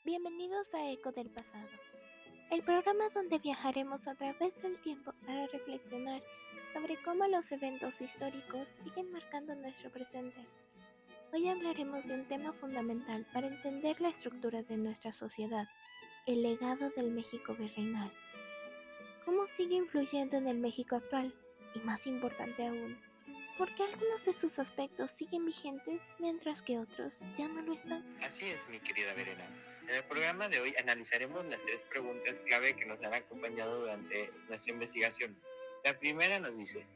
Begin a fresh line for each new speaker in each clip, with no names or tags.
Bienvenidos a Eco del Pasado, el programa donde viajaremos a través del tiempo para reflexionar sobre cómo los eventos históricos siguen marcando nuestro presente. Hoy hablaremos de un tema fundamental para entender la estructura de nuestra sociedad, el legado del México virreinal. ¿Cómo sigue influyendo en el México actual? Y más importante aún, ¿por qué algunos de sus aspectos siguen vigentes mientras que otros ya no lo están?
Así es, mi querida Verena. En el programa de hoy analizaremos las 3 preguntas clave que nos han acompañado durante nuestra investigación. La primera nos dice: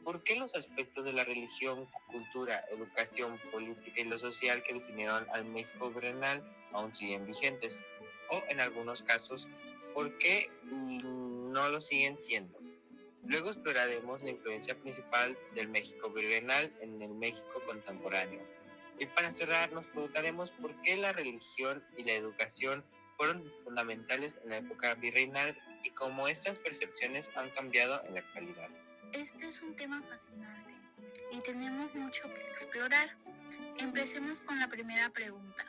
¿por qué los aspectos de la religión, cultura, educación, política y lo social que definieron al México virreinal aún siguen vigentes? O, en algunos casos, ¿por qué no lo siguen siendo? Luego exploraremos la influencia principal del México virreinal en el México contemporáneo. Y para cerrar, nos preguntaremos por qué la religión y la educación fueron fundamentales en la época virreinal y cómo estas percepciones han cambiado en la actualidad.
Este es un tema fascinante y tenemos mucho que explorar. Empecemos con la primera pregunta.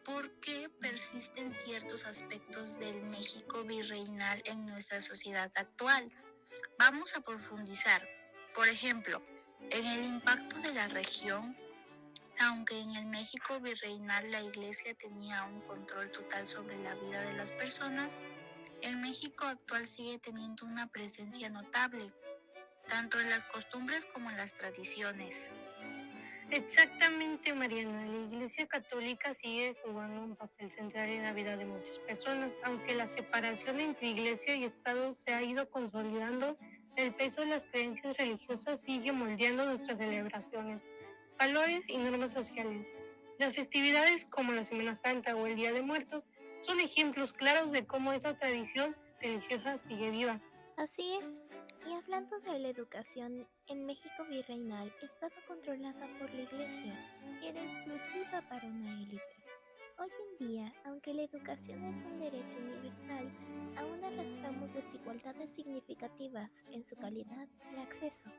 ¿Por qué persisten ciertos aspectos del México virreinal en nuestra sociedad actual? Vamos a profundizar. Por ejemplo, en el impacto de la región. Aunque en el México virreinal la Iglesia tenía un control total sobre la vida de las personas, el México actual sigue teniendo una presencia notable, tanto en las costumbres como en las tradiciones.
Exactamente, Mariana. La Iglesia Católica sigue jugando un papel central en la vida de muchas personas. Aunque la separación entre Iglesia y Estado se ha ido consolidando, el peso de las creencias religiosas sigue moldeando nuestras celebraciones, valores y normas sociales. Las festividades como la Semana Santa o el Día de Muertos son ejemplos claros de cómo esa tradición religiosa sigue viva.
Así es. Y hablando de la educación, en México virreinal estaba controlada por la Iglesia y era exclusiva para una élite. Hoy en día, aunque la educación es un derecho universal, aún arrastramos desigualdades significativas en su calidad y acceso,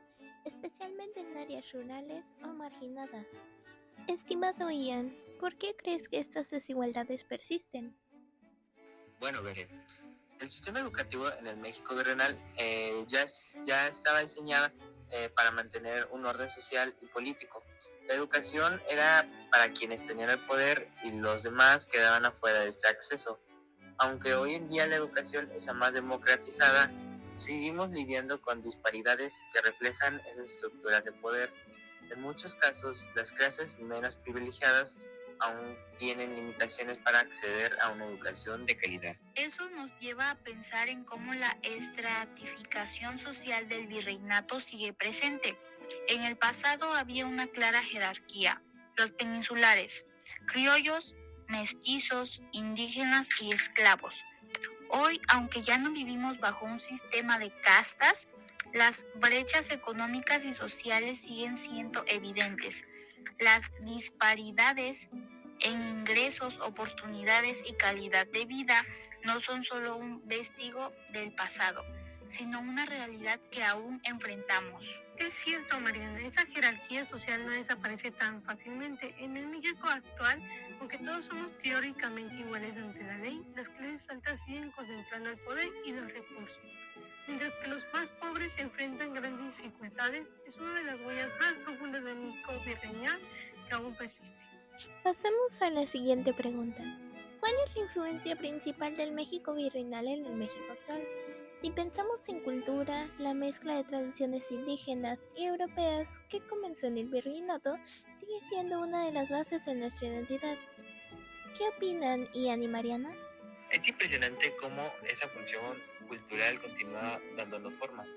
especialmente en áreas rurales o marginadas. Estimado Ian, ¿por qué crees que estas desigualdades persisten?
Bueno, Verena, el sistema educativo en el México virreinal ya estaba diseñado para mantener un orden social y político. La educación era para quienes tenían el poder y los demás quedaban afuera de este acceso. Aunque hoy en día la educación está más democratizada, seguimos lidiando con disparidades que reflejan esas estructuras de poder. En muchos casos, las clases menos privilegiadas aún tienen limitaciones para acceder a una educación de calidad.
Eso nos lleva a pensar en cómo la estratificación social del virreinato sigue presente. En el pasado había una clara jerarquía: los peninsulares, criollos, mestizos, indígenas y esclavos. Hoy, aunque ya no vivimos bajo un sistema de castas, las brechas económicas y sociales siguen siendo evidentes. Las disparidades en ingresos, oportunidades y calidad de vida no son solo un vestigio del pasado, sino una realidad que aún enfrentamos.
Es cierto, Mariana, esa jerarquía social no desaparece tan fácilmente. En el México actual, aunque todos somos teóricamente iguales ante la ley, las clases altas siguen concentrando el poder y los recursos. Mientras que los más pobres enfrentan grandes dificultades, es una de las huellas más profundas del México virreinal que aún persiste.
Pasemos a la siguiente pregunta. ¿Cuál es la influencia principal del México virreinal en el México actual? Si pensamos en cultura, la mezcla de tradiciones indígenas y europeas que comenzó en el virreinato sigue siendo una de las bases de nuestra identidad. ¿Qué opinan Ian y Mariana?
Es impresionante cómo esa función cultural continúa dándonos forma.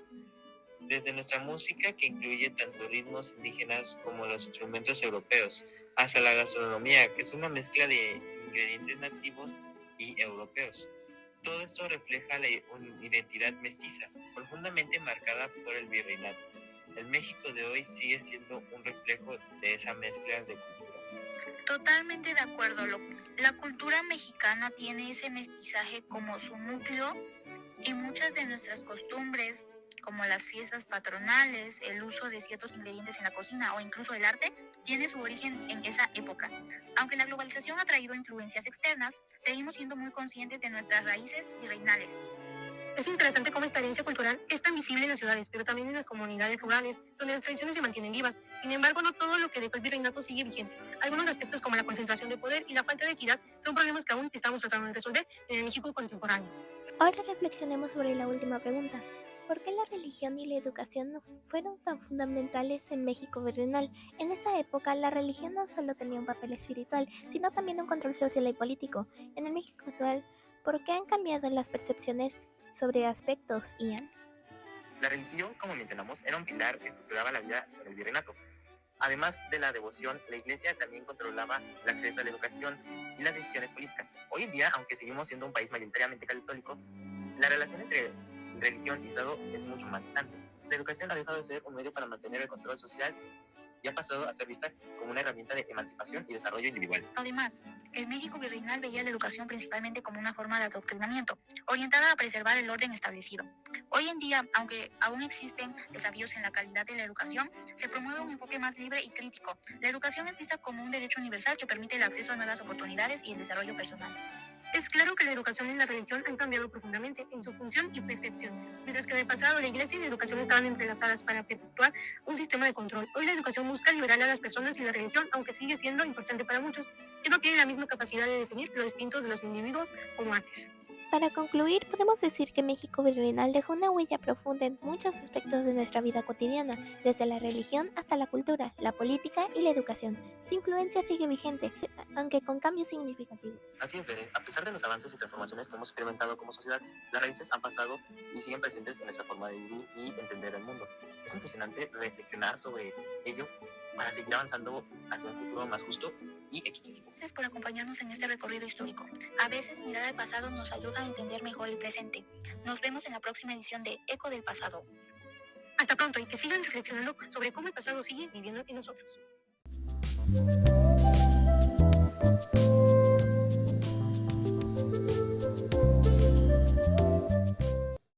Desde nuestra música, que incluye tanto ritmos indígenas como los instrumentos europeos, hasta la gastronomía, que es una mezcla de ingredientes nativos y europeos. Todo esto refleja la identidad mestiza, profundamente marcada por el virreinato. El México de hoy sigue siendo un reflejo de esa mezcla de culturas.
Totalmente de acuerdo. La cultura mexicana tiene ese mestizaje como su núcleo y muchas de nuestras costumbres, como las fiestas patronales, el uso de ciertos ingredientes en la cocina o incluso el arte, tiene su origen en esa época. Aunque la globalización ha traído influencias externas, seguimos siendo muy conscientes de nuestras raíces virreinales.
Es interesante cómo esta herencia cultural es tan visible en las ciudades, pero también en las comunidades rurales, donde las tradiciones se mantienen vivas. Sin embargo, no todo lo que dejó el virreinato sigue vigente. Algunos aspectos, como la concentración de poder y la falta de equidad, son problemas que aún estamos tratando de resolver en el México contemporáneo.
Ahora reflexionemos sobre la última pregunta. ¿Por qué la religión y la educación no fueron tan fundamentales en México virreinal? En esa época, la religión no solo tenía un papel espiritual, sino también un control social y político. En el México actual, ¿por qué han cambiado las percepciones sobre aspectos, Ian?
La religión, como mencionamos, era un pilar que estructuraba la vida del virreinato. Además de la devoción, la iglesia también controlaba el acceso a la educación y las decisiones políticas. Hoy en día, aunque seguimos siendo un país mayoritariamente católico, la relación entre religión y Estado es mucho más distante. La educación ha dejado de ser un medio para mantener el control social y ha pasado a ser vista como una herramienta de emancipación y desarrollo individual.
Además, el México virreinal veía la educación principalmente como una forma de adoctrinamiento, orientada a preservar el orden establecido. Hoy en día, aunque aún existen desafíos en la calidad de la educación, se promueve un enfoque más libre y crítico. La educación es vista como un derecho universal que permite el acceso a nuevas oportunidades y el desarrollo personal.
Es claro que la educación y la religión han cambiado profundamente en su función y percepción. Mientras que en el pasado la iglesia y la educación estaban entrelazadas para perpetuar un sistema de control, hoy la educación busca liberar a las personas y la religión, aunque sigue siendo importante para muchos, que no tienen la misma capacidad de definir los distintos de los individuos como antes.
Para concluir, podemos decir que México virreinal dejó una huella profunda en muchos aspectos de nuestra vida cotidiana, desde la religión hasta la cultura, la política y la educación. Su influencia sigue vigente, aunque con cambios significativos.
Así es, Bere. A pesar de los avances y transformaciones que hemos experimentado como sociedad, las raíces han pasado y siguen presentes en nuestra forma de vivir y entender el mundo. Es impresionante reflexionar sobre ello para seguir avanzando hacia un futuro más justo y equitativo.
Gracias por acompañarnos en este recorrido histórico. A veces mirar al pasado nos ayuda a entender mejor el presente. Nos vemos en la próxima edición de Eco del Pasado.
Hasta pronto y que sigan reflexionando sobre cómo el pasado sigue viviendo en nosotros.